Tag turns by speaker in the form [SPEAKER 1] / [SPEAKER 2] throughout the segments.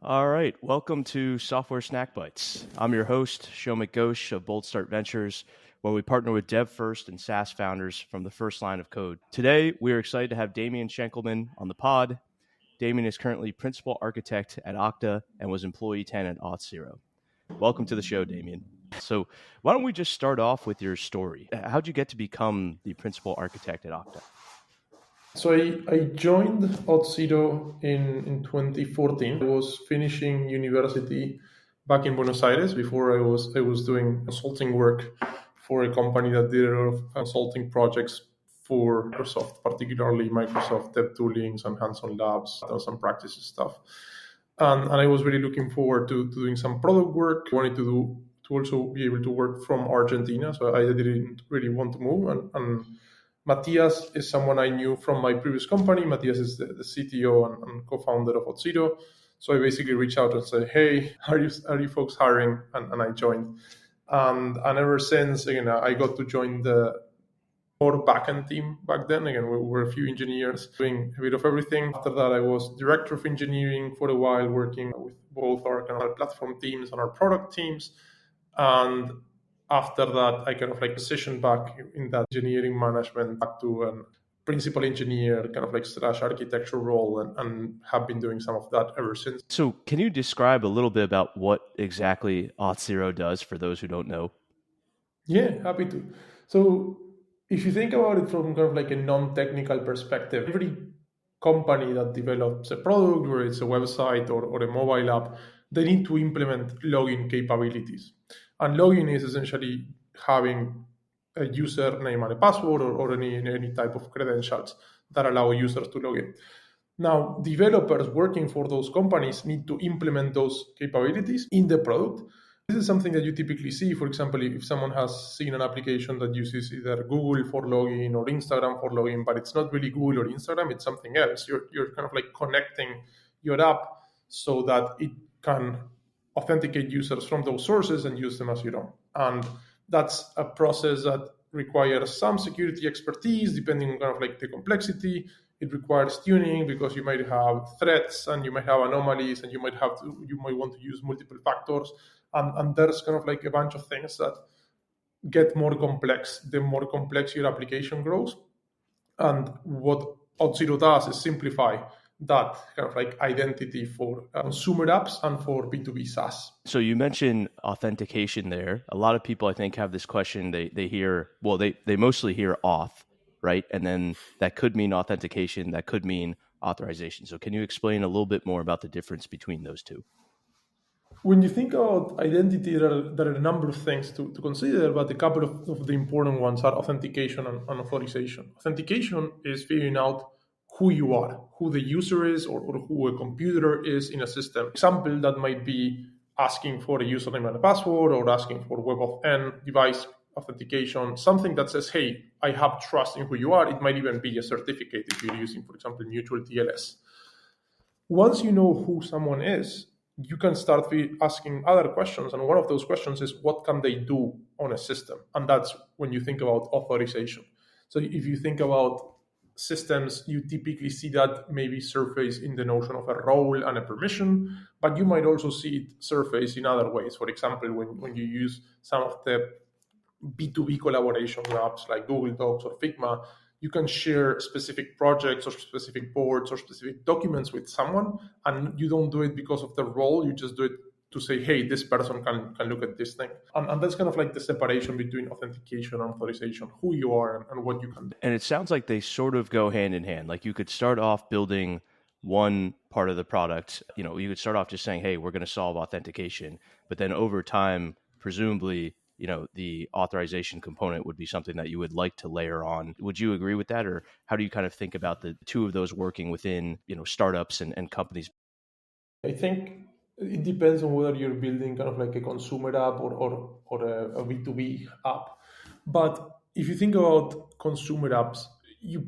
[SPEAKER 1] All right, welcome to Software Snack Bites. I'm your host, Shomik Ghosh of Bold Start Ventures, where we partner with dev first and SaaS founders from the first line of code. Today, we are excited to have Damian Schenkelman on the pod. Damian is currently principal architect at Okta and was employee 10 at Auth0. Welcome to the show, Damian. So why don't we just start off with your story? How'd you get to become the principal architect at Okta?
[SPEAKER 2] So I joined Auth0 in 2014. I was finishing university back in Buenos Aires before I was doing consulting work for a company that did a lot of consulting projects for Microsoft, particularly Microsoft dev toolings and hands-on labs, some practices stuff. And I was really looking forward to doing some product work. I wanted to also be able to work from Argentina, so I didn't really want to move. And Matthias is someone I knew from my previous company. Matthias is the CTO and co-founder of Auth0. So I basically reached out and said, "Hey, are you folks hiring?" And I joined. And ever since, I got to join the more backend team back then. Again, we were a few engineers doing a bit of everything. After that, I was director of engineering for a while, working with both our kind of platform teams and our product teams. And after that, I kind of positioned back in that engineering management back to a principal engineer kind of / architecture role and have been doing some of that ever since.
[SPEAKER 1] So can you describe a little bit about what exactly Auth0 does for those who don't know?
[SPEAKER 2] Yeah, happy to. So if you think about it from kind of a non-technical perspective, every company that develops a product, whether it's a website or a mobile app, they need to implement login capabilities. And login is essentially having a username and a password or any type of credentials that allow users to log in. Now, developers working for those companies need to implement those capabilities in the product. This is something that you typically see. For example, if someone has seen an application that uses either Google for login or Instagram for login, but it's not really Google or Instagram, it's something else. You're kind of connecting your app so that it can authenticate users from those sources and use them as your own. And that's a process that requires some security expertise, depending on kind of the complexity. It requires tuning because you might have threats and you might have anomalies and you might want to use multiple factors. And there's kind of a bunch of things that get more complex the more complex your application grows. And what Auth0 does is simplify that kind of identity for consumer apps and for B2B SaaS.
[SPEAKER 1] So you mentioned authentication there. A lot of people, I think, have this question. They hear, well, they mostly hear auth, right? And then that could mean authentication, that could mean authorization. So can you explain a little bit more about the difference between those two?
[SPEAKER 2] When you think about identity, there are a number of things to consider, but a couple of the important ones are authentication and authorization. Authentication is figuring out who you are, who the user is, or who a computer is in a system. Example, that might be asking for a username and a password, or asking for WebAuthn device authentication, something that says, hey, I have trust in who you are. It might even be a certificate if you're using, for example, mutual TLS. Once you know who someone is, you can start asking other questions. And one of those questions is, what can they do on a system? And that's when you think about authorization. So if you think about systems, you typically see that maybe surface in the notion of a role and a permission, but you might also see it surface in other ways. For example, when you use some of the B2B collaboration apps like Google Docs or Figma, you can share specific projects or specific boards or specific documents with someone, and you don't do it because of the role. You just do it to say, hey, this person can look at this thing. And that's kind of the separation between authentication and authorization, who you are and what you can do.
[SPEAKER 1] And it sounds like they sort of go hand in hand. Like you could start off building one part of the product. You could start off just saying, hey, we're going to solve authentication. But then over time, presumably, the authorization component would be something that you would like to layer on. Would you agree with that? Or how do you kind of think about the two of those working within, startups and companies?
[SPEAKER 2] I think it depends on whether you're building kind of a consumer app or a B2B app. But if you think about consumer apps, you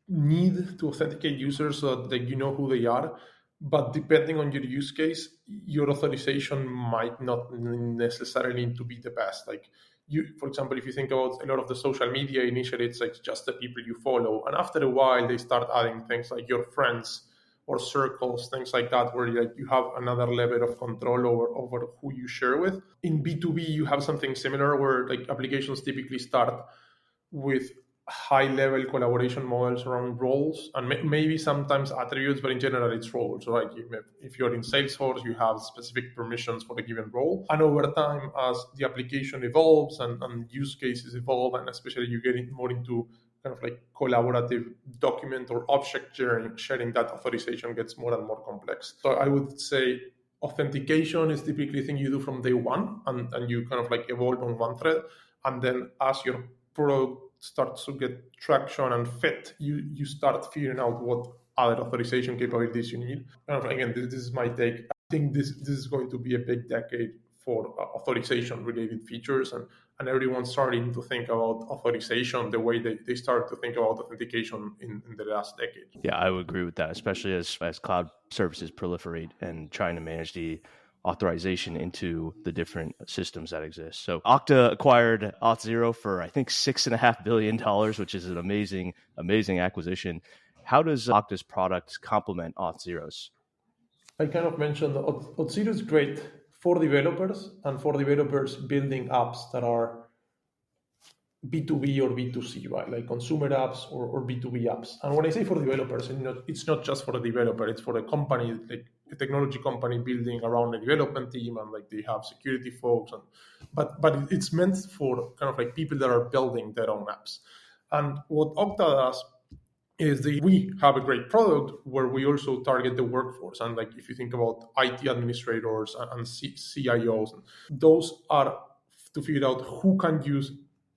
[SPEAKER 2] need to authenticate users so that you know who they are. But depending on your use case, your authorization might not necessarily need to be the best. For example, if you think about a lot of the social media, initially it's just the people you follow. And after a while, they start adding things like your friends or circles, things like that, where you have another level of control over who you share with. In B2B, you have something similar where like applications typically start with high level collaboration models around roles and maybe sometimes attributes, but in general it's roles, right? If you're in Salesforce, you have specific permissions for a given role. And over time, as the application evolves and use cases evolve, and especially you get more into kind of like collaborative document or object sharing, that authorization gets more and more complex. So I would say authentication is typically a thing you do from day one, and you kind of like evolve on one thread. And then as your product starts to get traction and fit, you start figuring out what other authorization capabilities you need. And again, this is my take. I think this is going to be a big decade for authorization related features, and everyone's starting to think about authorization the way they started to think about authentication in the last decade.
[SPEAKER 1] Yeah, I would agree with that, especially as cloud services proliferate and trying to manage the authorization into the different systems that exist. So Okta acquired Auth0 for, I think, $6.5 billion, which is an amazing acquisition. How does Okta's products complement Auth0's?
[SPEAKER 2] I kind of mentioned that Auth0 is great for developers and for developers building apps that are B2B or B2C, right? Like consumer apps or B2B apps. And when I say for developers, it's not just for a developer, it's for a company, like a technology company building around a development team, and like they have security folks. But it's meant for kind of like people that are building their own apps. And what Okta does is we have a great product where we also target the workforce. And like if you think about IT administrators and CIOs, those are to figure out who can use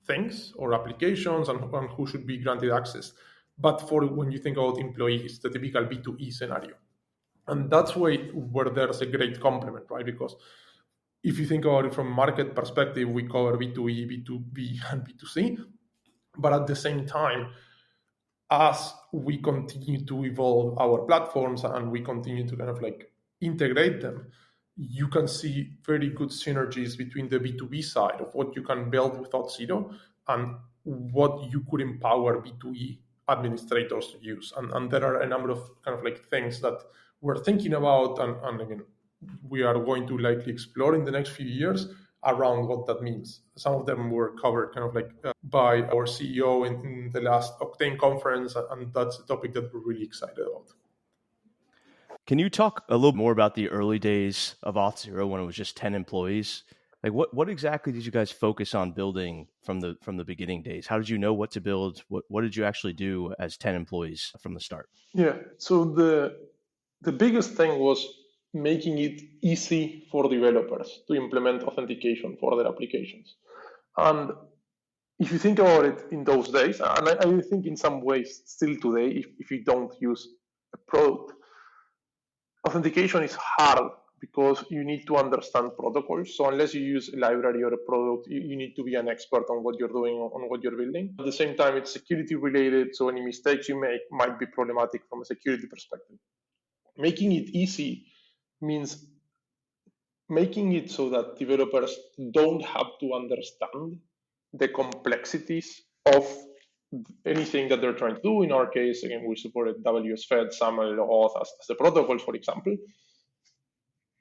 [SPEAKER 2] things or applications and who should be granted access. But for when you think about employees, the typical B2E scenario. And that's where there's a great complement, right? Because if you think about it from market perspective, we cover B2E, B2B, and B2C. But at the same time, as we continue to evolve our platforms and we continue to kind of like integrate them, you can see very good synergies between the B2B side of what you can build with Auth0 and what you could empower B2E administrators to use. And there are a number of kind of like things that we're thinking about, and again, we are going to likely explore in the next few years around what that means. Some of them were covered kind of like by our CEO in the last Octane conference, and that's a topic that we're really excited about.
[SPEAKER 1] Can you talk a little more about the early days of Auth0 when it was just 10 employees? Like what exactly did you guys focus on building from the beginning days? How did you know what to build? What did you actually do as 10 employees from the start?
[SPEAKER 2] Yeah. So the biggest thing was making it easy for developers to implement authentication for their applications. And if you think about it in those days, and I think in some ways still today, if you don't use a product, authentication is hard because you need to understand protocols. So unless you use a library or a product, you need to be an expert on what you're doing, on what you're building. At the same time, it's security related, so any mistakes you make might be problematic from a security perspective. Making it easy means making it so that developers don't have to understand the complexities of anything that they're trying to do. In our case, again, we supported WSFed, SAML, Auth as the protocols, for example.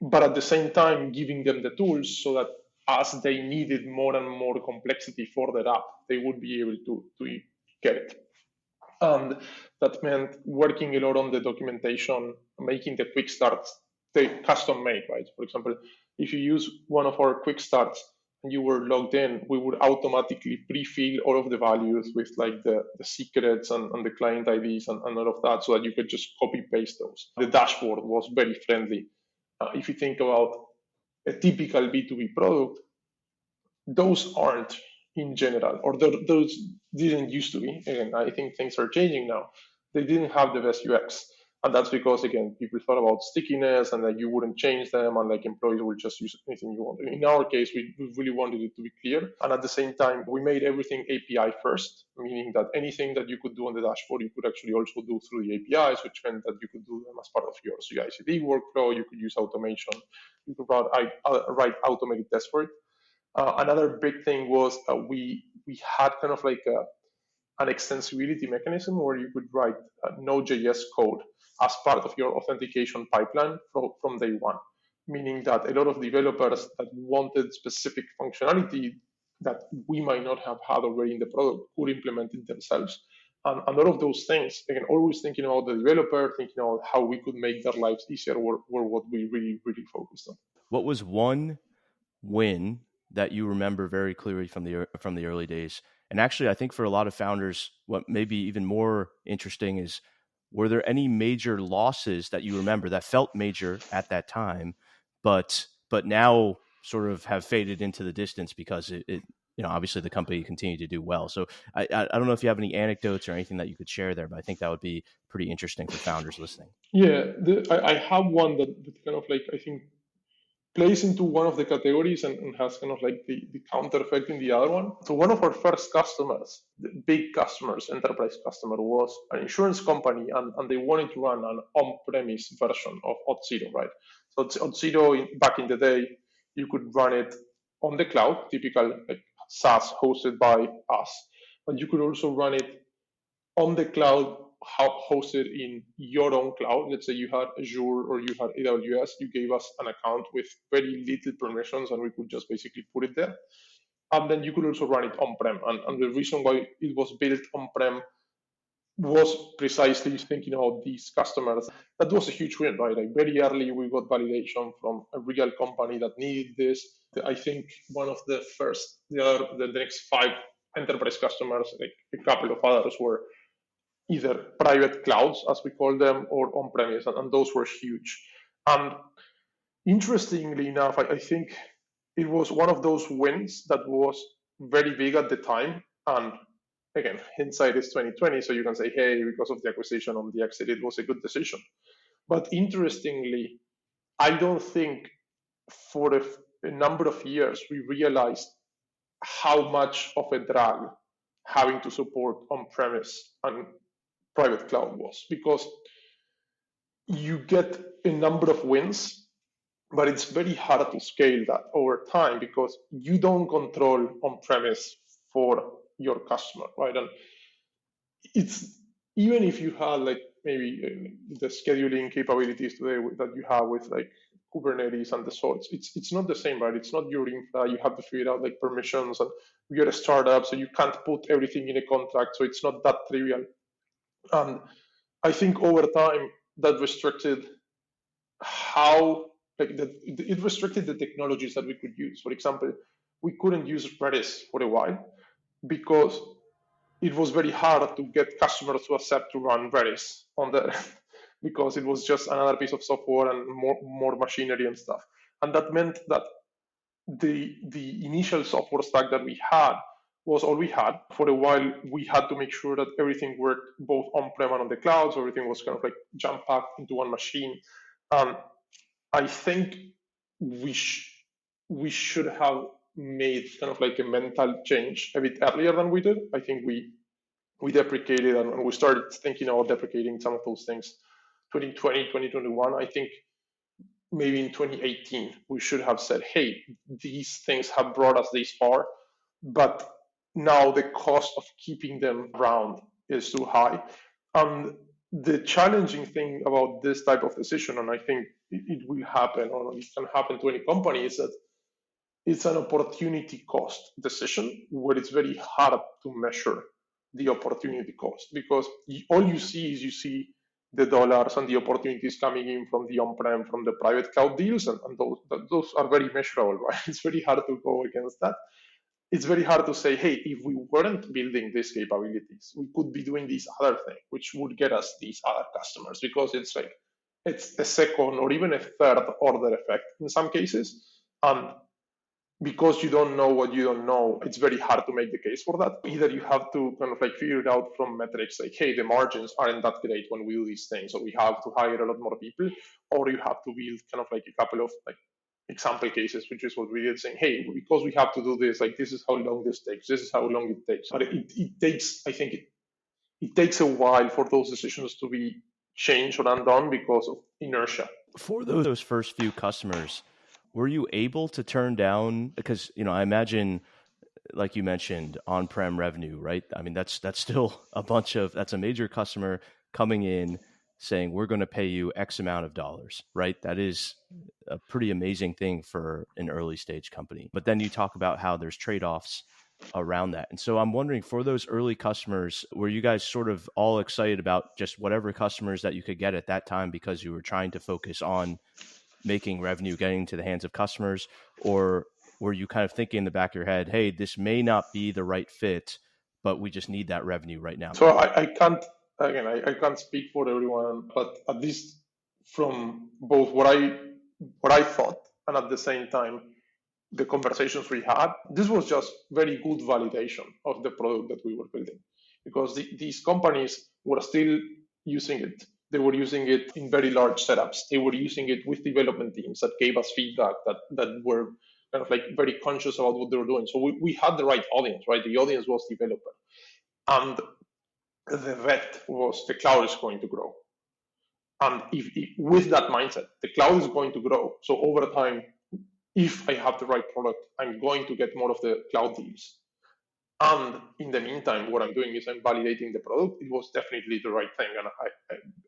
[SPEAKER 2] But at the same time, giving them the tools so that as they needed more and more complexity for their app, they would be able to get it. And that meant working a lot on the documentation, making the quick starts, they custom made, right? For example, if you use one of our quick starts and you were logged in, we would automatically pre-fill all of the values with like the secrets and the client IDs and all of that, so that you could just copy paste those. The dashboard was very friendly. If you think about a typical B2B product, those aren't in general, or those didn't used to be. Again, I think things are changing now. They didn't have the best UX. And that's because, again, people thought about stickiness and that you wouldn't change them and like employees will just use anything you want. In our case, we really wanted it to be clear. And at the same time, we made everything API first, meaning that anything that you could do on the dashboard, you could actually also do through the APIs, which meant that you could do them as part of your CI/CD workflow. You could use automation. You could write automated tests for it. Another big thing was we had kind of like an extensibility mechanism where you could write Node.js code as part of your authentication pipeline from day one, meaning that a lot of developers that wanted specific functionality that we might not have had already in the product could implement it themselves. And a lot of those things, again, always thinking about the developer, thinking about how we could make their lives easier were what we really, really focused on.
[SPEAKER 1] What was one win that you remember very clearly from the early days? And actually, I think for a lot of founders, what may be even more interesting is, were there any major losses that you remember that felt major at that time, but now sort of have faded into the distance because it obviously the company continued to do well. So I don't know if you have any anecdotes or anything that you could share there, but I think that would be pretty interesting for founders listening.
[SPEAKER 2] Yeah, I have one that kind of like, I think, plays into one of the categories and has kind of like the counter effect in the other one. So one of our first customers, the big customers, enterprise customer, was an insurance company, and they wanted to run an on-premise version of Auth0, right? So Auth0, back in the day, you could run it on the cloud, typical like SaaS hosted by us, but you could also run it on the cloud, hosted in your own cloud. Let's say you had Azure or you had AWS, you gave us an account with very little permissions and we could just basically put it there. And then you could also run it on-prem. And the reason why it was built on-prem was precisely thinking about these customers. That was a huge win, right? Like very early, we got validation from a real company that needed this. I think one of the first, the next 5 enterprise customers, like a couple of others, were either private clouds, as we call them, or on-premise, and those were huge. And interestingly enough, I think it was one of those wins that was very big at the time. And again, hindsight is 2020, so you can say, hey, because of the acquisition on the exit, it was a good decision. But interestingly, I don't think for a number of years we realized how much of a drag having to support on-premise and private cloud was, because you get a number of wins, but it's very hard to scale that over time because you don't control on-premise for your customer, right? And it's, even if you had like maybe the scheduling capabilities today that you have with like Kubernetes and the sorts, it's not the same, right? It's not your infra. You have to figure out like permissions, and you're a startup, so you can't put everything in a contract, so it's not that trivial. And I think over time that restricted how, like, it restricted the technologies that we could use. For example, we couldn't use Redis for a while because it was very hard to get customers to accept to run Redis on there because it was just another piece of software and more machinery and stuff. And that meant that the initial software stack that we had was all we had. For a while, we had to make sure that everything worked both on-prem and on the cloud, so everything was kind of like jam-packed into one machine. I think we should have made kind of like a mental change a bit earlier than we did. I think we deprecated and we started thinking about deprecating some of those things 2020, 2021. I think maybe in 2018, we should have said, hey, these things have brought us this far, but now the cost of keeping them around is too high. And the challenging thing about this type of decision, and I think it will happen, or it can happen to any company, is that it's an opportunity cost decision where it's very hard to measure the opportunity cost, because all you see the dollars and the opportunities coming in from the on-prem, from the private cloud deals, and those are very measurable, right? It's very hard to go against that. It's very hard to say, hey, if we weren't building these capabilities, we could be doing this other thing, which would get us these other customers, because it's like, it's a second or even a third order effect in some cases. And because you don't know what you don't know, it's very hard to make the case for that. Either you have to kind of like figure it out from metrics like, hey, the margins aren't that great when we do these things, so we have to hire a lot more people, or you have to build kind of like a couple of like example cases, which is what we did, saying, hey, because we have to do this, like this is how long this takes, this is how long it takes. But it takes, I think it takes a while for those decisions to be changed or undone because of inertia.
[SPEAKER 1] For those first few customers, were you able to turn down, because I imagine like you mentioned, on-prem revenue, right? I mean, that's still that's a major customer coming in saying, we're going to pay you X amount of dollars, right? That is a pretty amazing thing for an early stage company. But then you talk about how there's trade-offs around that. And so I'm wondering, for those early customers, were you guys sort of all excited about just whatever customers that you could get at that time because you were trying to focus on making revenue, getting to the hands of customers? Or were you kind of thinking in the back of your head, hey, this may not be the right fit, but we just need that revenue right now?
[SPEAKER 2] So I can't, again, I can't speak for everyone, but at least from both what I thought and at the same time the conversations we had, this was just very good validation of the product that we were building, because these companies were still using it. They were using it in very large setups. They were using it with development teams that gave us feedback, that were kind of like very conscious about what they were doing. So we had the right audience, right? The audience was developer. And the bet was the cloud is going to grow. And if with that mindset, the cloud is going to grow. So over time, if I have the right product, I'm going to get more of the cloud deals. And in the meantime, what I'm doing is I'm validating the product. It was definitely the right thing. And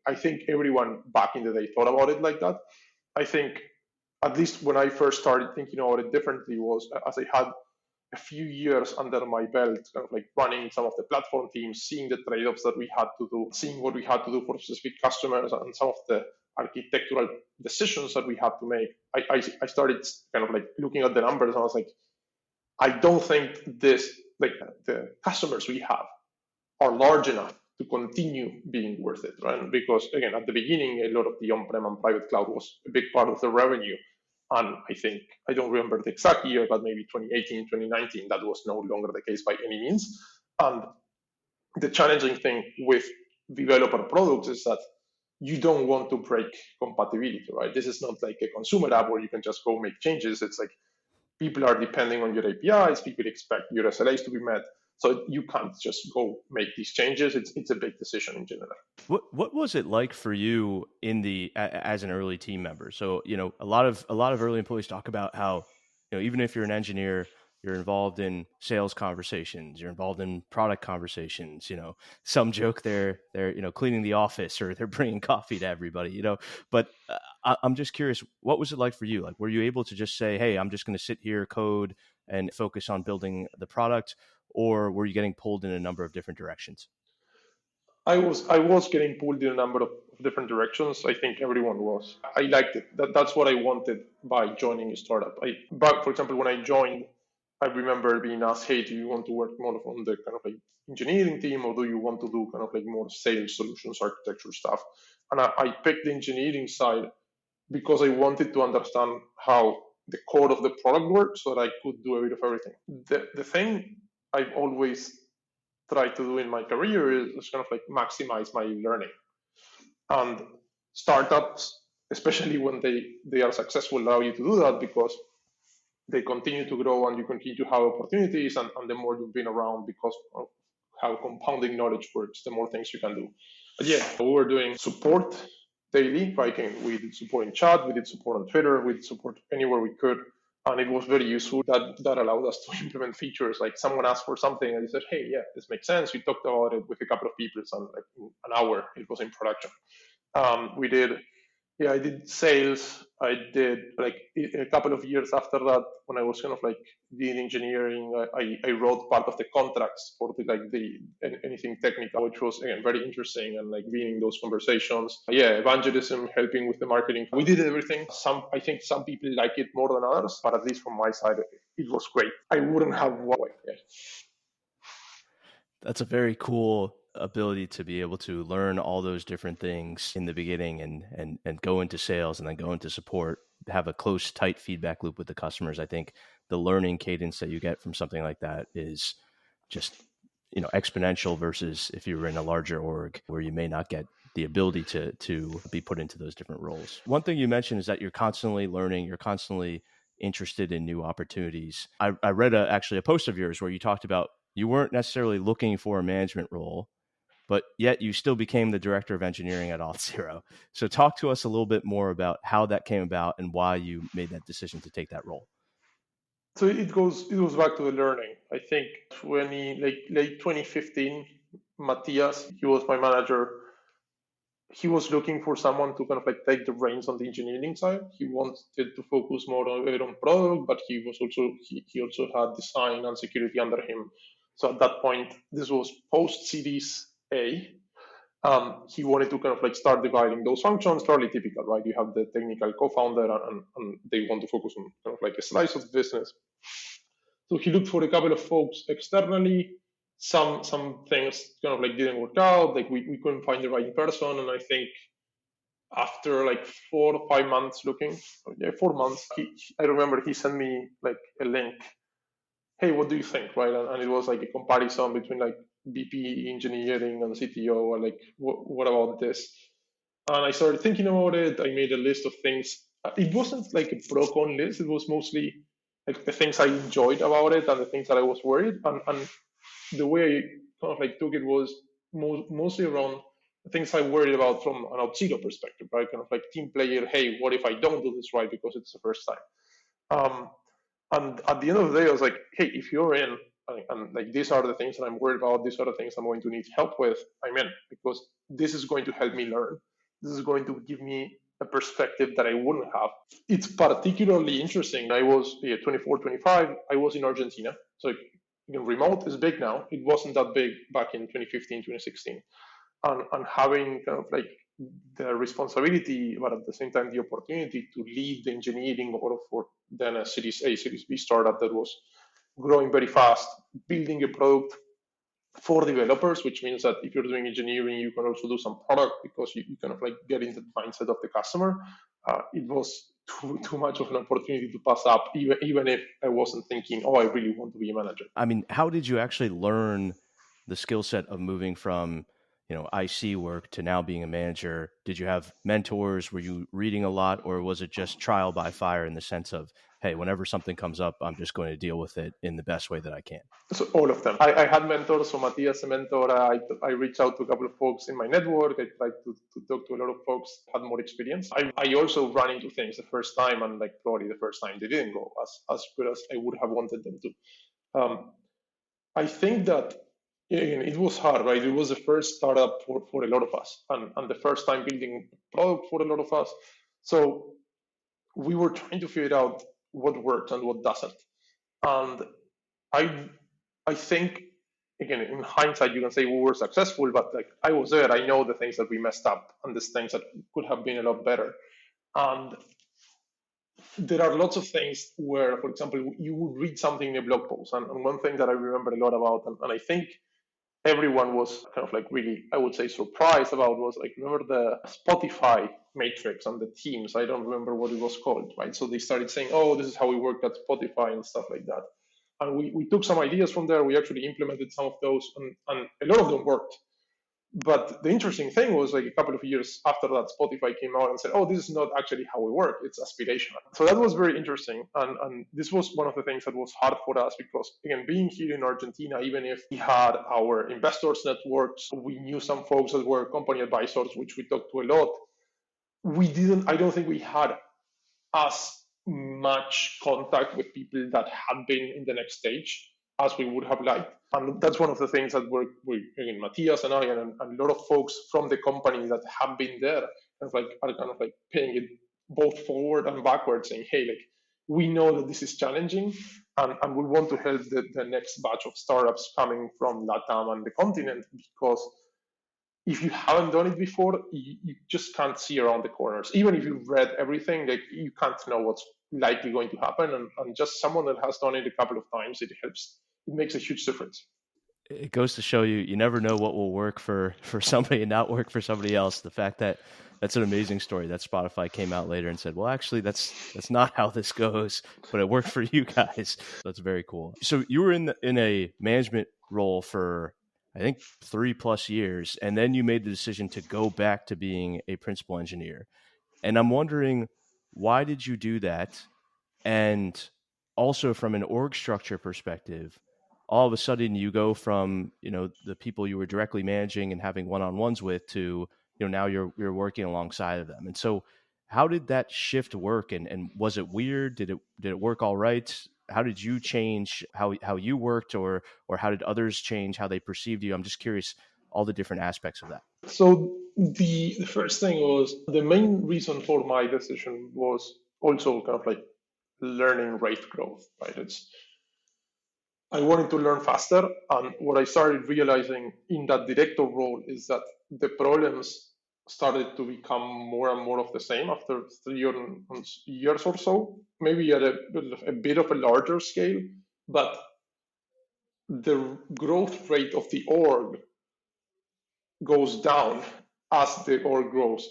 [SPEAKER 2] I think everyone back in the day thought about it like that. I think at least when I first started thinking about it differently was as I had a few years under my belt, kind of like running some of the platform teams, seeing the trade-offs that we had to do, seeing what we had to do for specific customers, and some of the architectural decisions that we had to make. I started kind of like looking at the numbers, and I was like, I don't think the customers we have are large enough to continue being worth it, right? Because again, at the beginning, a lot of the on-prem and private cloud was a big part of the revenue. And I think, I don't remember the exact year, but maybe 2018, 2019, that was no longer the case by any means. And the challenging thing with developer products is that you don't want to break compatibility, right? This is not like a consumer app where you can just go make changes. It's like people are depending on your APIs, people expect your SLAs to be met. So you can't just go make these changes. It's a big decision in general.
[SPEAKER 1] What was it like for you as an early team member? So, a lot of early employees talk about how, even if you're an engineer, you're involved in sales conversations, you're involved in product conversations. Some joke they're cleaning the office, or they're bringing coffee to everybody. But I'm just curious, what was it like for you? Like, were you able to just say, hey, I'm just going to sit here, code, and focus on building the product? Or were you getting pulled in a number of different directions?
[SPEAKER 2] I was getting pulled in a number of different directions. I think everyone was. I liked it. That's what I wanted by joining a startup. But for example, when I joined, I remember being asked, "Hey, do you want to work more on the kind of like engineering team, or do you want to do kind of like more sales, solutions, architecture stuff?" And I picked the engineering side because I wanted to understand how the core of the product works, so that I could do a bit of everything. The thing I've always try to do in my career is kind of like maximize my learning. And startups, especially when they are successful, allow you to do that because they continue to grow and you continue to have opportunities. And the more you've been around, because of how compounding knowledge works, the more things you can do. But yeah, we were doing support daily. We did support in chat, we did support on Twitter, we did support anywhere we could. And it was very useful. That allowed us to implement features. Like someone asked for something and he said, "Hey, yeah, this makes sense." We talked about it with a couple of people, and like in an hour it was in production. I did sales. I did like a couple of years after that, when I was kind of like doing engineering, I wrote part of the contracts for anything technical, which was again very interesting, and like being in those conversations. Evangelism, helping with the marketing. We did everything. I think some people like it more than others, but at least from my side, it was great. I wouldn't have one way. Yeah.
[SPEAKER 1] That's a very cool ability to be able to learn all those different things in the beginning and go into sales and then go into support, have a close, tight feedback loop with the customers. I think the learning cadence that you get from something like that is just, exponential versus if you were in a larger org where you may not get the ability to be put into those different roles. One thing you mentioned is that you're constantly learning, you're constantly interested in new opportunities. I read actually a post of yours where you talked about you weren't necessarily looking for a management role, but yet you still became the director of engineering at Auth0. So talk to us a little bit more about how that came about and why you made that decision to take that role.
[SPEAKER 2] So it goes back to the learning. I think late 2015, Matthias, he was my manager. He was looking for someone to kind of like take the reins on the engineering side. He wanted to focus more on product, but he also had design and security under him. So at that point, this was post Series A. He wanted to kind of like start dividing those functions, fairly typical, right? You have the technical co-founder and they want to focus on kind of like a slice of the business. So he looked for a couple of folks externally. Some things kind of like didn't work out. Like we couldn't find the right person. And I think after like 4 or 5 months looking, yeah, 4 months, I remember he sent me like a link. Hey, what do you think? Right. And it was like a comparison between like VP engineering and CTO, or like, what about this? And I started thinking about it. I made a list of things. It wasn't like a broken list. It was mostly like the things I enjoyed about it and the things that I was worried. And the way I kind of like took it was mostly around the things I worried about from an Auth0 perspective, right? Kind of like team player. Hey, what if I don't do this right because it's the first time? Um, and at the end of the day, I was like, hey, if you're in, and like these are the things that I'm worried about, these are the things I'm going to need help with, I'm in, because this is going to help me learn. This is going to give me a perspective that I wouldn't have. It's particularly interesting. I was 24, 25. I was in Argentina. So remote is big now. It wasn't that big back in 2015, 2016. And having kind of like the responsibility, but at the same time the opportunity to lead the engineering for then a Series A, Series B startup that was growing very fast, building a product for developers, which means that if you're doing engineering, you can also do some product because you kind of like get into the mindset of the customer. It was too much of an opportunity to pass up, even if I wasn't thinking, oh, I really want to be a manager.
[SPEAKER 1] I mean, how did you actually learn the skill set of moving from, IC work to now being a manager? Did you have mentors? Were you reading a lot, or was it just trial by fire in the sense of, hey, whenever something comes up, I'm just going to deal with it in the best way that I can?
[SPEAKER 2] So all of them. I had mentors. So Matthias, a mentor. I reached out to a couple of folks in my network. I tried to talk to a lot of folks who had more experience. I also ran into things the first time, and like probably the first time they didn't go as good as I would have wanted them to. I think that it was hard, right? It was the first startup for a lot of us, and the first time building product for a lot of us. So we were trying to figure out what works and what doesn't. And I I think again in hindsight you can say we were successful, but like I was there, I know the things that we messed up and the things that could have been a lot better. And there are lots of things where, for example, you would read something in a blog post, and one thing that I remember a lot about, and I think everyone was kind of like really, I would say, surprised about was like, remember the Spotify matrix and the teams? I don't remember what it was called, right? So they started saying, oh, this is how we work at Spotify and stuff like that. And we took some ideas from there. We actually implemented some of those, and a lot of them worked. But the interesting thing was like a couple of years after that, Spotify came out and said, oh, this is not actually how we work. It's aspirational. So that was very interesting. And this was one of the things that was hard for us because, again, being here in Argentina, even if we had our investors networks, we knew some folks that were company advisors, which we talked to a lot. I don't think we had as much contact with people that had been in the next stage as we would have liked. And that's one of the things that again, Matthias and I and a lot of folks from the company that have been there are kind of like paying it both forward and backward, saying, hey, like we know that this is challenging and we want to help the next batch of startups coming from LATAM and the continent, because if you haven't done it before, you just can't see around the corners. Even if you've read everything, like you can't know what's likely going to happen. And just someone that has done it a couple of times, it helps. It makes a huge difference.
[SPEAKER 1] It goes to show you never know what will work for somebody and not work for somebody else. The fact that that's an amazing story that Spotify came out later and said, well, actually, that's not how this goes, but it worked for you guys. That's very cool. So you were in a management role for, I think, 3+ years, and then you made the decision to go back to being a principal engineer. And I'm wondering, why did you do that? And also from an org structure perspective, all of a sudden you go from, the people you were directly managing and having one-on-ones with to, now you're working alongside of them. And so how did that shift work? And was it weird? Did it work all right? how did you change how you worked, or how did others change how they perceived you? I'm just curious all the different aspects of that.
[SPEAKER 2] So the first thing was the main reason for my decision was also kind of like learning rate growth, right? I wanted to learn faster, and what I started realizing in that director role is that the problems started to become more and more of the same after 3 years or so, maybe at a bit of a larger scale, but the growth rate of the org goes down as the org grows,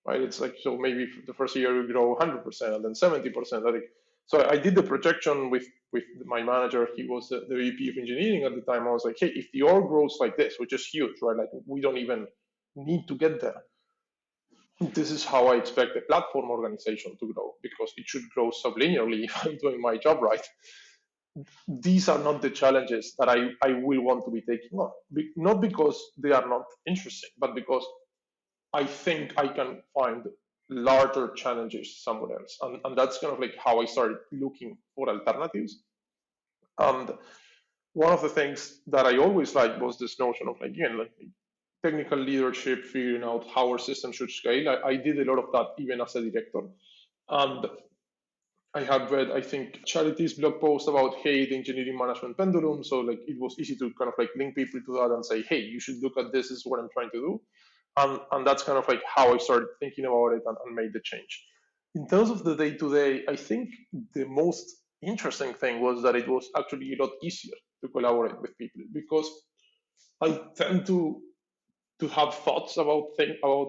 [SPEAKER 2] right? It's like, so maybe the first year you grow 100% and then 70%. So I did the projection with my manager. He was the VP of engineering at the time. I was like, hey, if the org grows like this, which is huge, right? Like we don't even need to get there. This is how I expect the platform organization to grow, because it should grow sublinearly if I'm doing my job right. These are not the challenges that I will want to be taking on. Not because they are not interesting, but because I think I can find larger challenges somewhere else. And that's kind of like how I started looking for alternatives. And one of the things that I always liked was this notion of, like, again, like technical leadership, figuring out how our system should scale. I did a lot of that even as a director. And I had read, I think, Charity's blog post about, hey, the engineering management pendulum. So like it was easy to kind of like link people to that and say, hey, you should look at this. This is what I'm trying to do. And that's kind of like how I started thinking about it and made the change. In terms of the day-to-day, I think the most interesting thing was that it was actually a lot easier to collaborate with people, because I tend to have thoughts about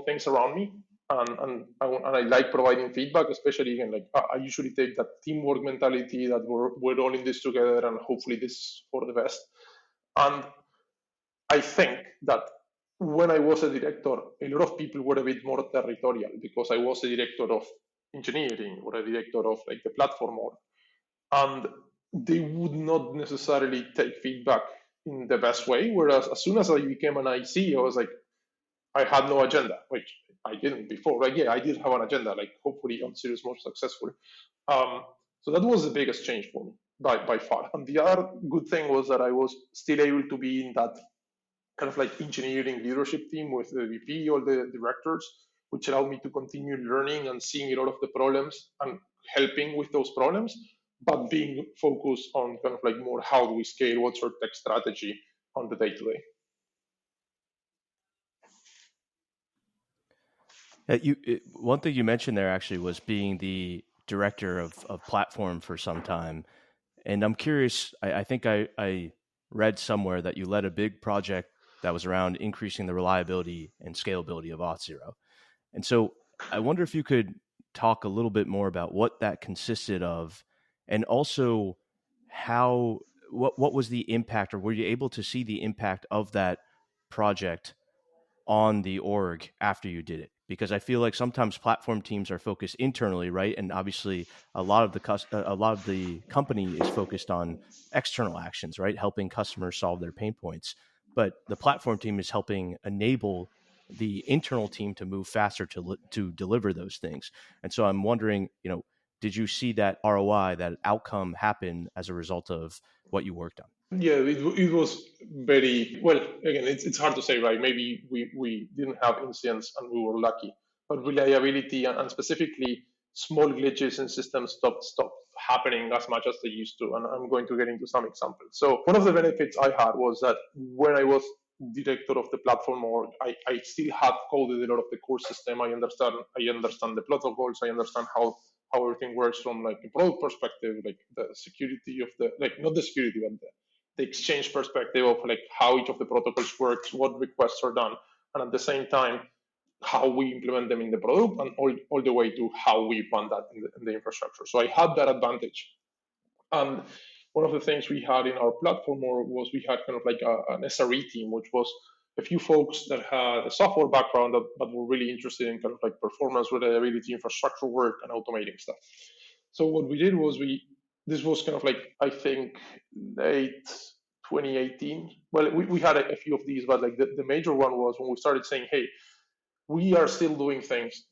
[SPEAKER 2] things around me, and I like providing feedback, especially again, like I usually take that teamwork mentality that we're all in this together, and hopefully this is for the best. And I think that when I was a director, a lot of people were a bit more territorial because I was a director of engineering or a director of like the platform org, and they would not necessarily take feedback in the best way. Whereas as soon as I became an IC, I was like, I had no agenda, which I didn't before. Like, yeah, I did have an agenda. Like, hopefully, Auth0 is more successful. So that was the biggest change for me by far. And the other good thing was that I was still able to be in that kind of like engineering leadership team with the VP, all the directors, which allowed me to continue learning and seeing a lot of the problems and helping with those problems, but being focused on kind of like more how do we scale, what's our tech strategy on the day to day.
[SPEAKER 1] One thing you mentioned there actually was being the director of platform for some time. And I'm curious, I think I read somewhere that you led a big project that was around increasing the reliability and scalability of Auth0. And so I wonder if you could talk a little bit more about what that consisted of, and also what was the impact, or were you able to see the impact of that project on the org after you did it? Because I feel like sometimes platform teams are focused internally, right? And obviously a lot of the company is focused on external actions, right? Helping customers solve their pain points. But the platform team is helping enable the internal team to move faster to deliver those things. And so I'm wondering, did you see that ROI, that outcome happen as a result of what you worked on?
[SPEAKER 2] Yeah, it was very well. Again, it's hard to say, right? Maybe we didn't have incidents and we were lucky, but reliability and specifically small glitches in systems stopped happening as much as they used to. And I'm going to get into some examples. So one of the benefits I had was that when I was director of the platform org, I still had coded a lot of the core system. I understand the protocols. I understand how everything works from like a product perspective, like the security of the, like not the security, but the exchange perspective of like how each of the protocols works, what requests are done, and at the same time, how we implement them in the product, and all the way to how we run that in the infrastructure. So I had that advantage. And one of the things we had in our platform was we had kind of like an SRE team, which was a few folks that had a software background but were really interested in kind of like performance, reliability, infrastructure work, and automating stuff. So what we did was this was kind of like, I think, late 2018. Well, we had a few of these, but like the major one was when we started saying, hey, we are still doing things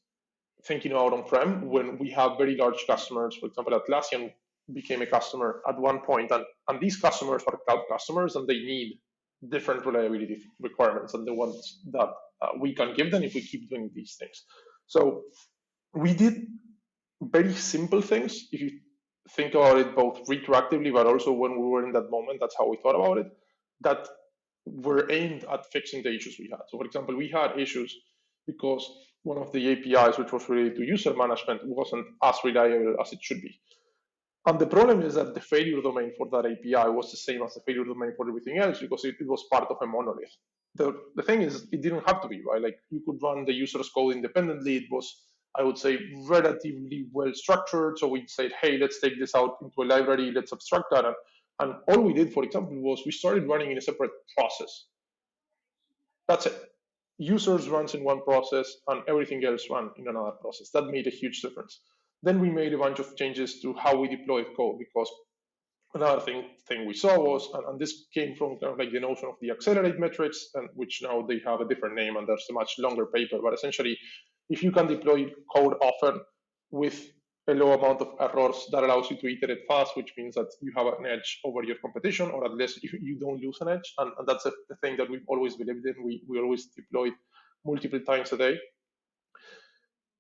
[SPEAKER 2] thinking about on-prem when we have very large customers, for example, Atlassian became a customer at one point, and these customers are cloud customers, and they need different reliability requirements than the ones that we can give them if we keep doing these things. So we did very simple things. If you think about it both retroactively, but also when we were in that moment, that's how we thought about it, that were aimed at fixing the issues we had. So for example, we had issues because one of the APIs, which was related to user management, wasn't as reliable as it should be. And the problem is that the failure domain for that API was the same as the failure domain for everything else because it was part of a monolith. The thing is, it didn't have to be, right? Like you could run the user's code independently. It was, I would say, relatively well structured. So we said, hey, let's take this out into a library, let's abstract that. And all we did, for example, was we started running in a separate process. That's it. Users runs in one process and everything else run in another process. That made a huge difference. Then we made a bunch of changes to how we deployed code because another thing we saw was, and this came from kind of like the notion of the accelerate metrics, and which now they have a different name and there's a much longer paper, but essentially, if you can deploy code often with a low amount of errors, that allows you to iterate fast, which means that you have an edge over your competition, or at least you don't lose an edge. And that's the thing that we've always believed in. We always deployed multiple times a day.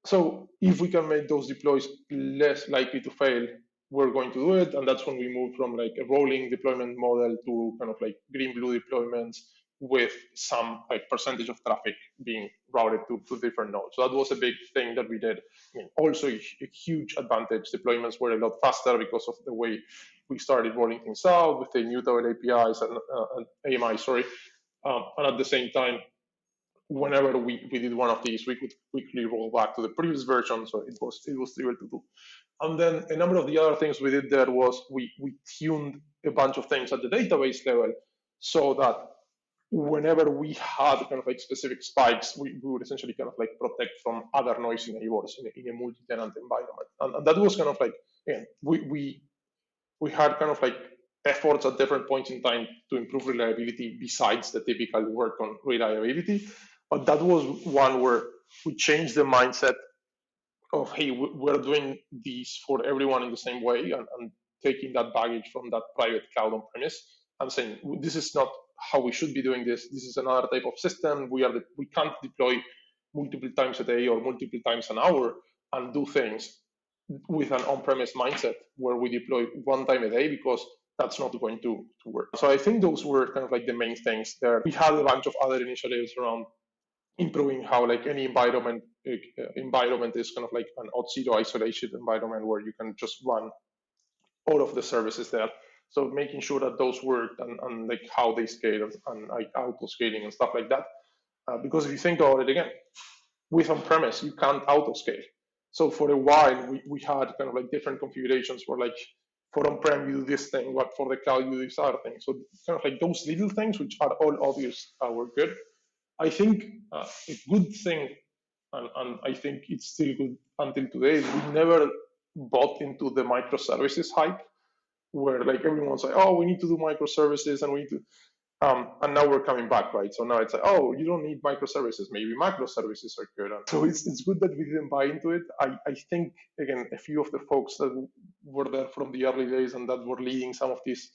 [SPEAKER 2] So if we can make those deploys less likely to fail, we're going to do it. And that's when we moved from like a rolling deployment model to kind of like green-blue deployments with some like percentage of traffic being routed to different nodes. So that was a big thing that we did. I mean, also a huge advantage. Deployments were a lot faster because of the way we started rolling things out with the immutable APIs and AMI, and at the same time, whenever we did one of these, we could quickly roll back to the previous version, so it was able to do. And then a number of the other things we did there was we tuned a bunch of things at the database level so that whenever we had kind of like specific spikes, we would essentially kind of like protect from other noisy neighbors in a multi-tenant environment. And that was kind of like, again, we had kind of like efforts at different points in time to improve reliability besides the typical work on reliability. But that was one where we changed the mindset of, hey, we're doing these for everyone in the same way, and taking that baggage from that private cloud on premise and saying, this is not how we should be doing this. This is another type of system. We can't deploy multiple times a day or multiple times an hour and do things with an on-premise mindset where we deploy one time a day because that's not going to work. So I think those were kind of like the main things there. We had a bunch of other initiatives around improving how like any environment is kind of like an Auth0 isolation environment where you can just run all of the services there. So making sure that those work and like how they scale and like auto scaling and stuff like that. Because if you think about it again, with on-premise, you can't auto scale. So for a while, we had kind of like different configurations where like for on-prem, you do this thing, but for the cloud, you do this other thing. So kind of like those little things, which are all obvious, were good. I think a good thing, and I think it's still good until today, is we never bought into the microservices hype, where like everyone's like, oh, we need to do microservices and we need to, and now we're coming back, right? So now it's like, oh, you don't need microservices. Maybe macroservices are good. And so it's good that we didn't buy into it. I think, again, a few of the folks that were there from the early days and that were leading some of these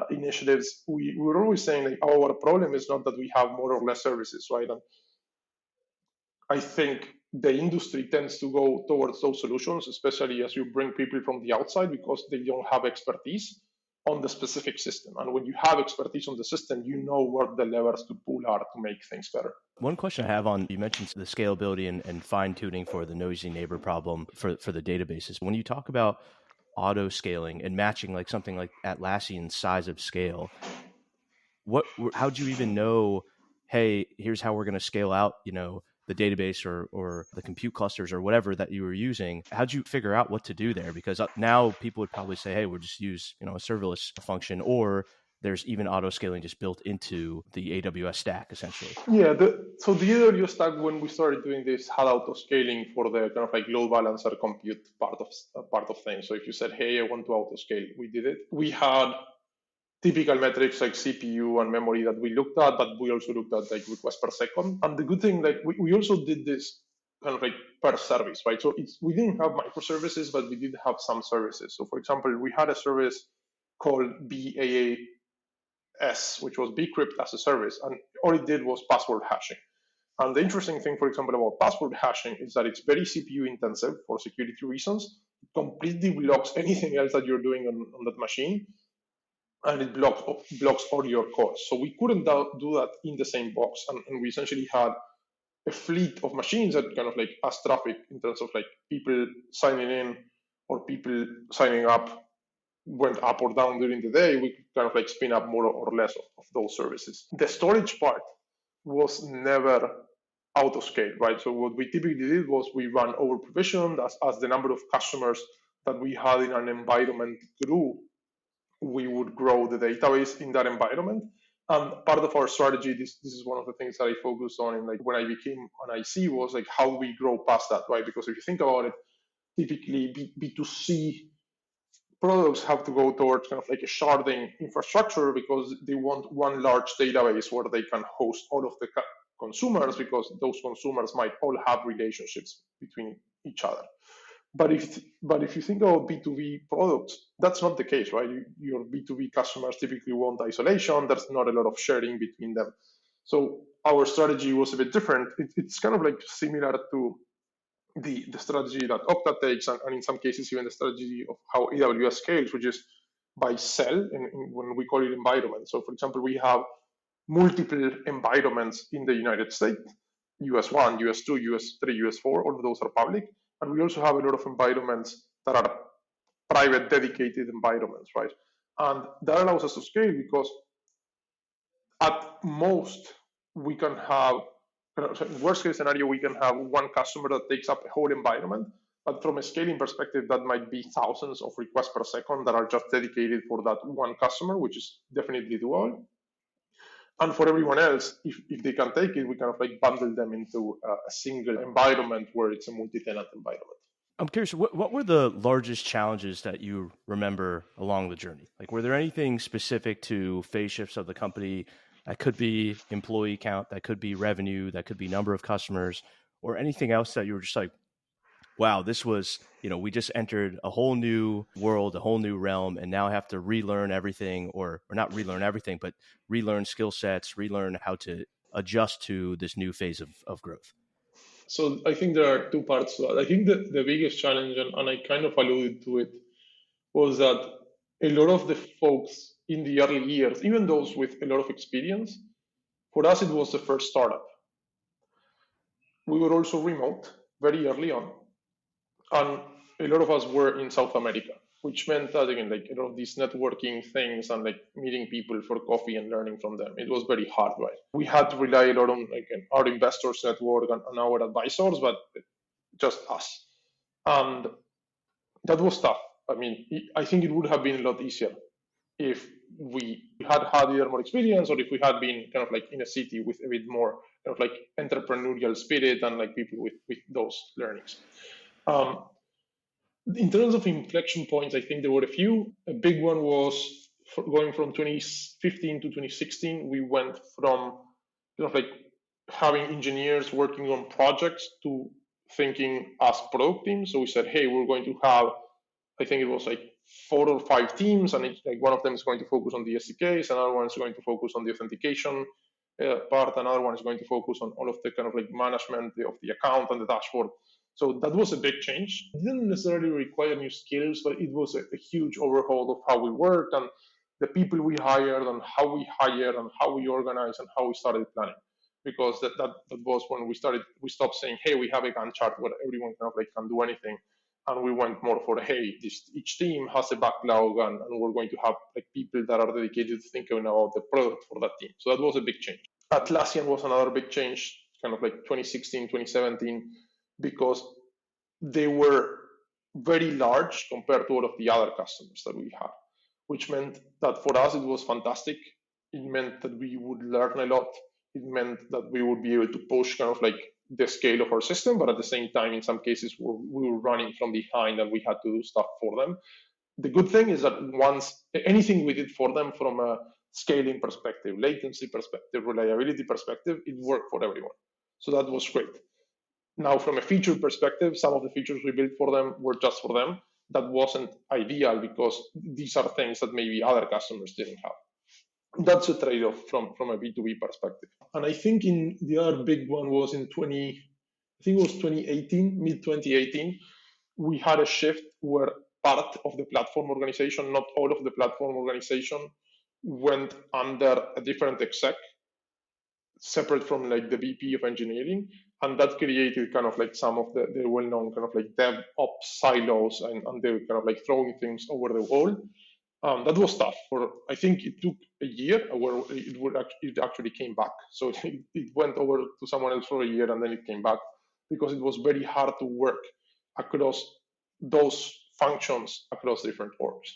[SPEAKER 2] initiatives, we were always saying, like, oh, our problem is not that we have more or less services, right? And I think the industry tends to go towards those solutions, especially as you bring people from the outside because they don't have expertise on the specific system. And when you have expertise on the system, you know what the levers to pull are to make things better.
[SPEAKER 1] One question I have on, you mentioned the scalability and fine tuning for the noisy neighbor problem for the databases. When you talk about auto scaling and matching like something like Atlassian's size of scale, how do you even know, hey, here's how we're going to scale out, the database or the compute clusters or whatever that you were using? How'd you figure out what to do there? Because now people would probably say, hey, we'll just use, a serverless function, or there's even auto scaling just built into the AWS stack, essentially.
[SPEAKER 2] Yeah, so the AWS stack, when we started doing this, had auto scaling for the kind of like load balancer compute part of things. So if you said, hey, I want to auto scale, we did it. We had typical metrics like CPU and memory that we looked at, but we also looked at like requests per second. And the good thing, like we also did this kind of like per service, right? So we didn't have microservices, but we did have some services. So for example, we had a service called BAAS, which was bcrypt as a service, and all it did was password hashing. And the interesting thing, for example, about password hashing is that it's very CPU intensive for security reasons. It completely blocks anything else that you're doing on that machine, and it blocks all your code. So we couldn't do that in the same box, and we essentially had a fleet of machines that kind of like as traffic in terms of like people signing in or people signing up went up or down during the day. We could kind of like spin up more or less of those services. The storage part was never auto scale, right? So what we typically did was we ran over provisioned as the number of customers that we had in an environment grew, we would grow the database in that environment. And part of our strategy, this is one of the things that I focused on in like when I became an IC, was like how we grow past that, right? Because if you think about it, typically B2C products have to go towards kind of like a sharding infrastructure because they want one large database where they can host all of the consumers, because those consumers might all have relationships between each other. But if you think about B2B products, that's not the case, right? Your B2B customers typically want isolation. There's not a lot of sharing between them. So our strategy was a bit different. It's kind of like similar to the strategy that Okta takes, and in some cases even the strategy of how AWS scales, which is by cell, when we call it environment. So for example, we have multiple environments in the United States, US1, US2, US3, US4, all of those are public. And we also have a lot of environments that are private, dedicated environments, right? And that allows us to scale because at most we can have, worst case scenario, we can have one customer that takes up a whole environment. But from a scaling perspective, that might be thousands of requests per second that are just dedicated for that one customer, which is definitely doable. And for everyone else, if they can take it, we kind of like bundle them into a single environment where it's a multi-tenant environment.
[SPEAKER 1] I'm curious, what were the largest challenges that you remember along the journey? Like, were there anything specific to phase shifts of the company? That could be employee count, that could be revenue, that could be number of customers, or anything else that you were just like, wow, this was, we just entered a whole new world, a whole new realm, and now I have to relearn everything, or not relearn everything, but relearn skill sets, relearn how to adjust to this new phase of growth?
[SPEAKER 2] So I think there are two parts to that. I think that the biggest challenge, and I kind of alluded to it, was that a lot of the folks in the early years, even those with a lot of experience, for us it was the first startup. We were also remote very early on, and a lot of us were in South America, which meant that again, like a lot of these networking things and like meeting people for coffee and learning from them, it was very hard, right? We had to rely a lot on like our investors network and our advisors, but just us. And that was tough. I mean, I think it would have been a lot easier if we had either more experience, or if we had been kind of like in a city with a bit more kind of like entrepreneurial spirit and like people with those learnings. In terms of inflection points, I think there were a few. A big one was going from 2015 to 2016. We went from kind of like having engineers working on projects to thinking as product teams. So we said, hey, we're going to have, I think it was like 4 or 5 teams, and like one of them is going to focus on the SDKs, another one is going to focus on the authentication part, another one is going to focus on all of the kind of like management of the account and the dashboard. So that was a big change. It didn't necessarily require new skills, but it was a huge overhaul of how we worked and the people we hired and how we hired and how we organized and how we started planning. Because that was when we stopped saying, hey, we have a Gantt chart where everyone kind of like can do anything. And we went more for, hey, each team has a backlog, and we're going to have like people that are dedicated to thinking about the product for that team. So that was a big change. Atlassian was another big change, kind of like 2016, 2017, because they were very large compared to all of the other customers that we had, which meant that for us it was fantastic. It meant that we would learn a lot. It meant that we would be able to push kind of like the scale of our system, but at the same time, in some cases, we were running from behind and we had to do stuff for them. The good thing is that once anything we did for them from a scaling perspective, latency perspective, reliability perspective, it worked for everyone. So that was great. Now, from a feature perspective, some of the features we built for them were just for them. That wasn't ideal because these are things that maybe other customers didn't have. That's a trade-off from a B2B perspective. And I think in the other big one was in 2018, mid 2018, we had a shift where part of the platform organization, not all of the platform organization, went under a different exec, separate from like the VP of engineering. And that created kind of like some of the well-known kind of like DevOps silos, and they were kind of like throwing things over the wall. That was tough. I think it took a year where it actually came back. So it went over to someone else for a year and then it came back because it was very hard to work across those functions across different orgs.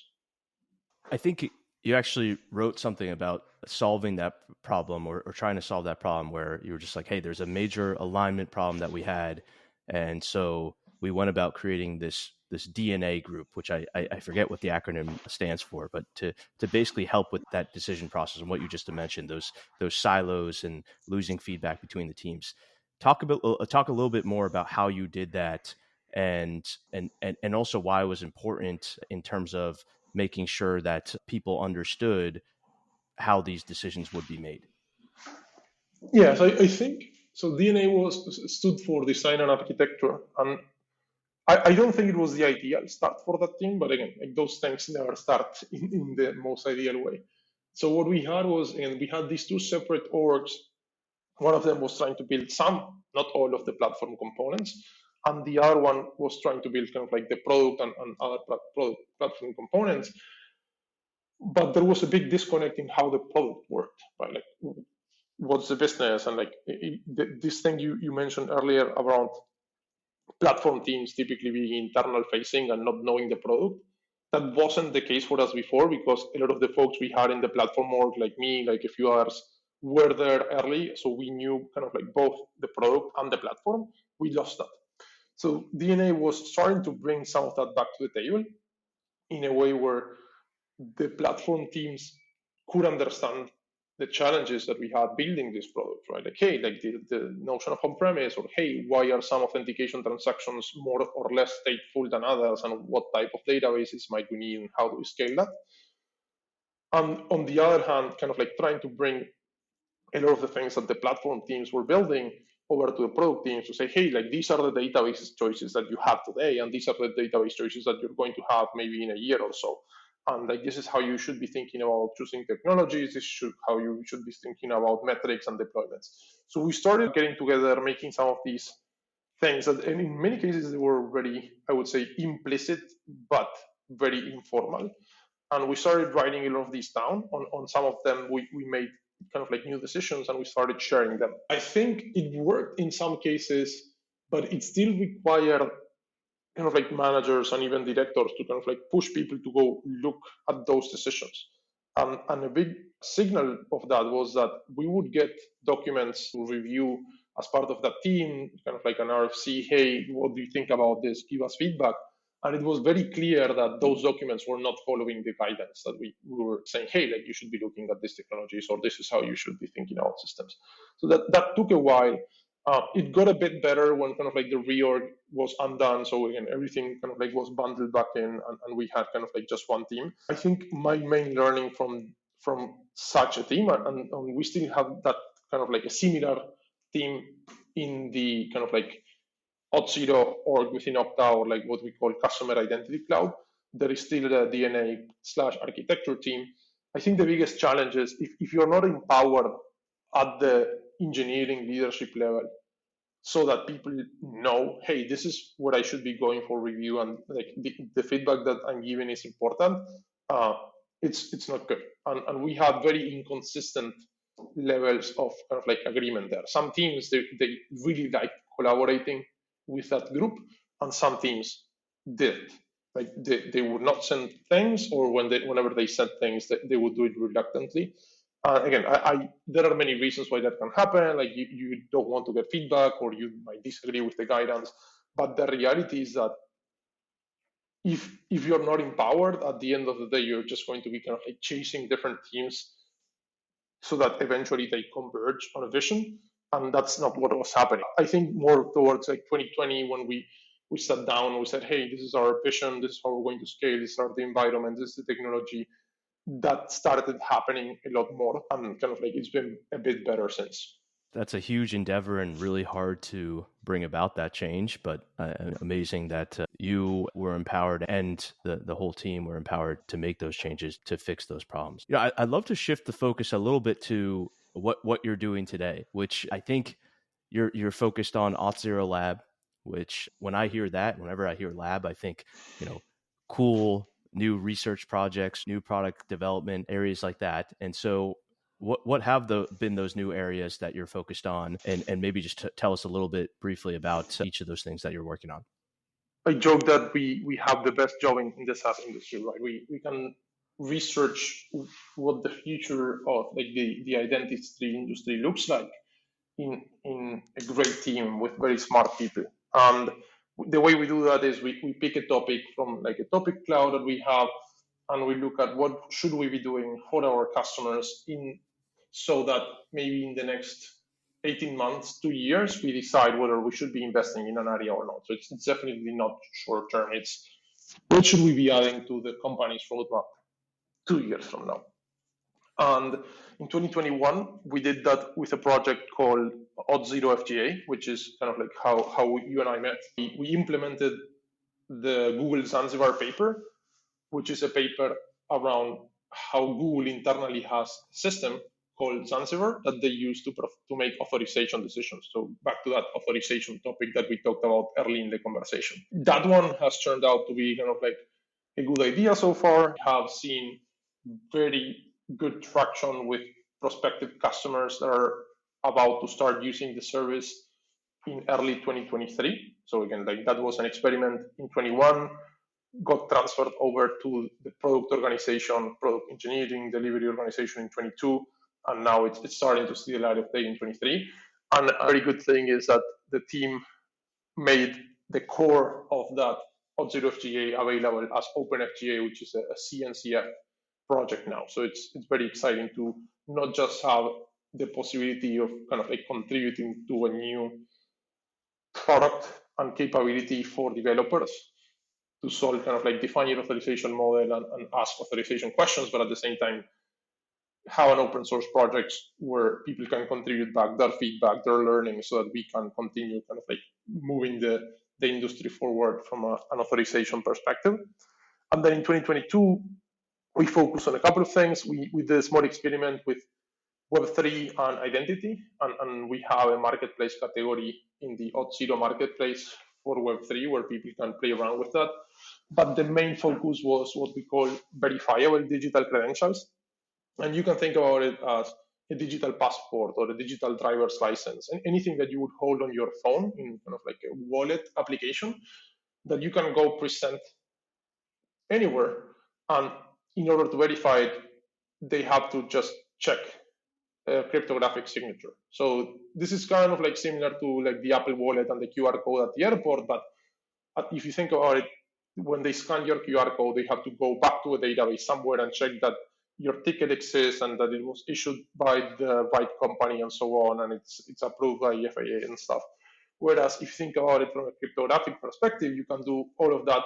[SPEAKER 1] I think you actually wrote something about solving that problem or trying to solve that problem where you were just like, hey, there's a major alignment problem that we had. And so we went about creating this DNA group, which I forget what the acronym stands for, but to basically help with that decision process and what you just mentioned, those silos and losing feedback between the teams. Talk a little bit more about how you did that and also why it was important in terms of making sure that people understood how these decisions would be made.
[SPEAKER 2] Yes, I think so. DNA stood for design and architecture, and I don't think it was the ideal start for that team. But again, like those things never start in the most ideal way. So what we had was, and we had these two separate orgs. One of them was trying to build some, not all of the platform components, and the other one was trying to build kind of like the product and other product platform components. But there was a big disconnect in how the product worked, right? Like, what's the business? And like this thing you mentioned earlier around platform teams typically being internal facing and not knowing the product. That wasn't the case for us before because a lot of the folks we had in the platform org, like me, like a few others, were there early. So we knew kind of like both the product and the platform. We lost that. So DNA was starting to bring some of that back to the table in a way where the platform teams could understand the challenges that we had building this product, right? Like, hey, like the notion of on-premise, or hey, why are some authentication transactions more or less stateful than others, and what type of databases might we need, and how do we scale that? And on the other hand, kind of like trying to bring a lot of the things that the platform teams were building over to the product teams to say, hey, like these are the database choices that you have today, and these are the database choices that you're going to have maybe in a year or so. And like this is how you should be thinking about choosing technologies. How you should be thinking about metrics and deployments. So we started getting together, making some of these things that, and in many cases, they were very, I would say, implicit but very informal. And we started writing a lot of these down. On some of them, we made kind of like new decisions and we started sharing them. I think it worked in some cases, but it still required kind of like managers and even directors to kind of like push people to go look at those decisions. And a big signal of that was that we would get documents to review as part of that team, kind of like an RFC. Hey, what do you think about this? Give us feedback. And it was very clear that those documents were not following the guidance that we were saying, hey, like you should be looking at these technologies, or this is how you should be thinking about systems. So that took a while. It got a bit better when kind of like the reorg was undone. So again, everything kind of like was bundled back in, and we had kind of like just one team. I think my main learning from such a team, and we still have that kind of like a similar team in the kind of like Auth0 org within Okta, or like what we call customer identity cloud. There is still a DNA/architecture team. I think the biggest challenge is if you're not empowered at the engineering leadership level so that people know, hey, this is what I should be going for review, and like the feedback that I'm giving is important, it's not good. And we have very inconsistent levels of kind of like agreement there. Some teams, they really like collaborating with that group, and some teams didn't. Like they would not send things, or whenever they sent things, they would do it reluctantly. Again, there are many reasons why that can happen. Like you don't want to get feedback, or you might disagree with the guidance. But the reality is that if you're not empowered, at the end of the day, you're just going to be kind of like chasing different teams so that eventually they converge on a vision. And that's not what was happening. I think more towards like 2020 when we sat down and we said, hey, this is our vision, this is how we're going to scale, this is the environment, this is the technology. That started happening a lot more, and kind of like it's been a bit better since.
[SPEAKER 1] That's a huge endeavor and really hard to bring about that change, but amazing that you were empowered and the whole team were empowered to make those changes to fix those problems. I'd love to shift the focus a little bit to what you're doing today, which I think you're focused on Auth0 Lab, which when I hear that, whenever I hear lab, I think, cool new research projects, new product development, areas like that. And so what have been those new areas that you're focused on, and maybe just tell us a little bit briefly about each of those things that you're working on.
[SPEAKER 2] I joke that we have the best job in the SaaS industry, right? We can research what the future of like the identity industry looks like in a great team with very smart people. And the way we do that is we pick a topic from like a topic cloud that we have, and we look at what should we be doing for our customers so that maybe in the next 18 months, 2 years, we decide whether we should be investing in an area or not. So it's definitely not short term. It's what should we be adding to the company's roadmap 2 years from now. And in 2021, we did that with a project called Auth0 FGA, which is kind of like how you and I met. We implemented the Google Zanzibar paper, which is a paper around how Google internally has a system called Zanzibar that they use to make authorization decisions. So back to that authorization topic that we talked about early in the conversation. That one has turned out to be kind of like a good idea so far. We have seen very good traction with prospective customers that are about to start using the service in early 2023. So again, like that was an experiment in 21, got transferred over to the product organization, product engineering, delivery organization in 22, and now it's starting to see the light of day in 23. And a very good thing is that the team made the core of that Auth0 FGA available as OpenFGA, which is a CNCF project now. So it's very exciting to not just have the possibility of kind of like contributing to a new product and capability for developers to solve kind of like define your authorization model and ask authorization questions, but at the same time have an open source project where people can contribute back their feedback, their learning, so that we can continue kind of like moving the industry forward from an authorization perspective. And then in 2022, we focus on a couple of things. We did a small experiment with Web3 and identity, and we have a marketplace category in the Auth0 marketplace for Web3 where people can play around with that. But the main focus was what we call verifiable digital credentials. And you can think about it as a digital passport or a digital driver's license, and anything that you would hold on your phone in kind of like a wallet application that you can go present anywhere. And in order to verify it, they have to just check a cryptographic signature. So this is kind of like similar to like the Apple Wallet and the QR code at the airport. But if you think about it, when they scan your QR code, they have to go back to a database somewhere and check that your ticket exists and that it was issued by the right company and so on, and it's approved by FAA and stuff. Whereas if you think about it from a cryptographic perspective, you can do all of that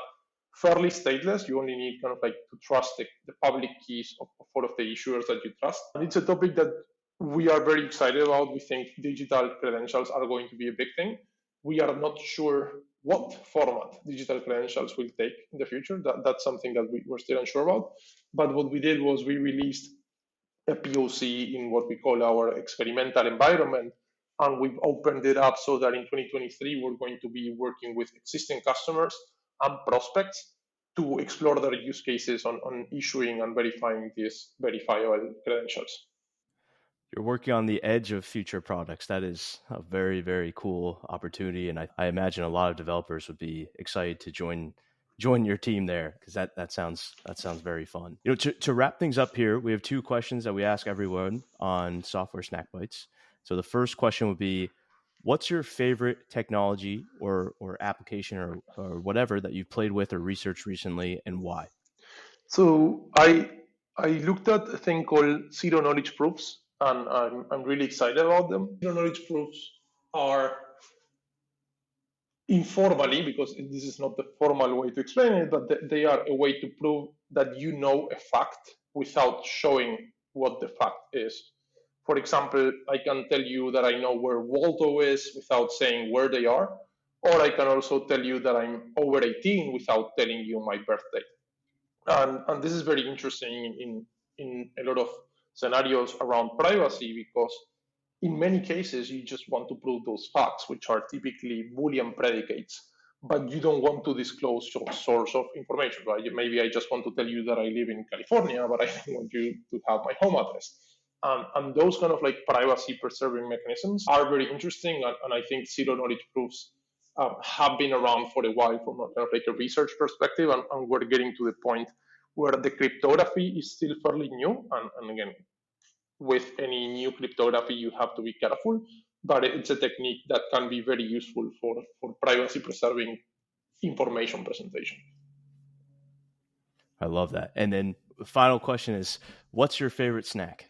[SPEAKER 2] fairly stateless. You only need kind of like to trust the public keys of all of the issuers that you trust. And it's a topic that we are very excited about. We think digital credentials are going to be a big thing. We are not sure what format digital credentials will take in the future. That's something that we're still unsure about. But what we did was we released a POC in what we call our experimental environment, and we've opened it up so that in 2023 we're going to be working with existing customers and prospects to explore their use cases on issuing and verifying these verifiable credentials.
[SPEAKER 1] You're working on the edge of future products. That is a very, very cool opportunity. And I imagine a lot of developers would be excited to join your team there, because that sounds very fun. To wrap things up here, we have two questions that we ask everyone on Software Snack Bites. So the first question would be, what's your favorite technology or application or whatever that you've played with or researched recently, and why?
[SPEAKER 2] So I looked at a thing called zero knowledge proofs, and I'm really excited about them. Zero knowledge proofs are informally, because this is not the formal way to explain it, but they are a way to prove that you know a fact without showing what the fact is. For example, I can tell you that I know where Waldo is without saying where they are, or I can also tell you that I'm over 18 without telling you my birthday. And this is very interesting in a lot of scenarios around privacy, because in many cases you just want to prove those facts, which are typically Boolean predicates, but you don't want to disclose your source of information, right? Maybe I just want to tell you that I live in California, but I don't want you to have my home address. And those kind of like privacy preserving mechanisms are very interesting, and I think zero knowledge proofs have been around for a while from a kind of like a research perspective, and we're getting to the point where the cryptography is still fairly new. And again, with any new cryptography, you have to be careful, but it's a technique that can be very useful for privacy preserving information presentation.
[SPEAKER 1] I love that. And then the final question is, what's your favorite snack?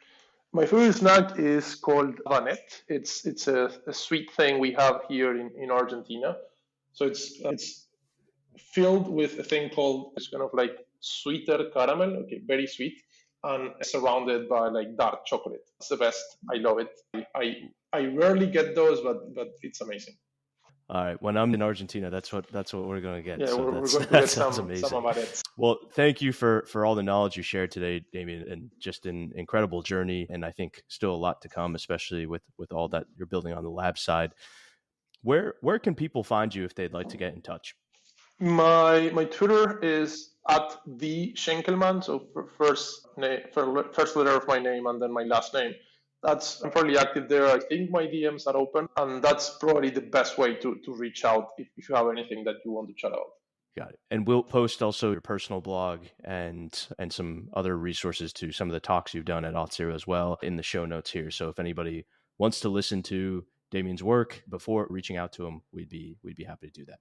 [SPEAKER 2] My favorite snack is called vanet. It's a sweet thing we have here in Argentina. So it's filled with a thing called, it's kind of like sweeter caramel, okay, very sweet, and surrounded by like dark chocolate. It's the best. I love it. I rarely get those, but it's amazing.
[SPEAKER 1] All right, when I'm in Argentina, that's what we're going to get.
[SPEAKER 2] Yeah,
[SPEAKER 1] so
[SPEAKER 2] we're going to
[SPEAKER 1] that
[SPEAKER 2] get
[SPEAKER 1] sounds
[SPEAKER 2] some
[SPEAKER 1] amazing.
[SPEAKER 2] of it.
[SPEAKER 1] Well, thank you for all the knowledge you shared today, Damian, and just an incredible journey. And I think still a lot to come, especially with all that you're building on the lab side. Where can people find you if they'd like to get in touch?
[SPEAKER 2] My Twitter is at the Schenkelman, so first letter of my name and then my last name. I'm fairly active there. I think my DMs are open, and that's probably the best way to reach out if you have anything that you want to chat about.
[SPEAKER 1] Got it. And we'll post also your personal blog and some other resources to some of the talks you've done at Auth0 as well in the show notes here. So if anybody wants to listen to Damian's work before reaching out to him, we'd be happy to do that.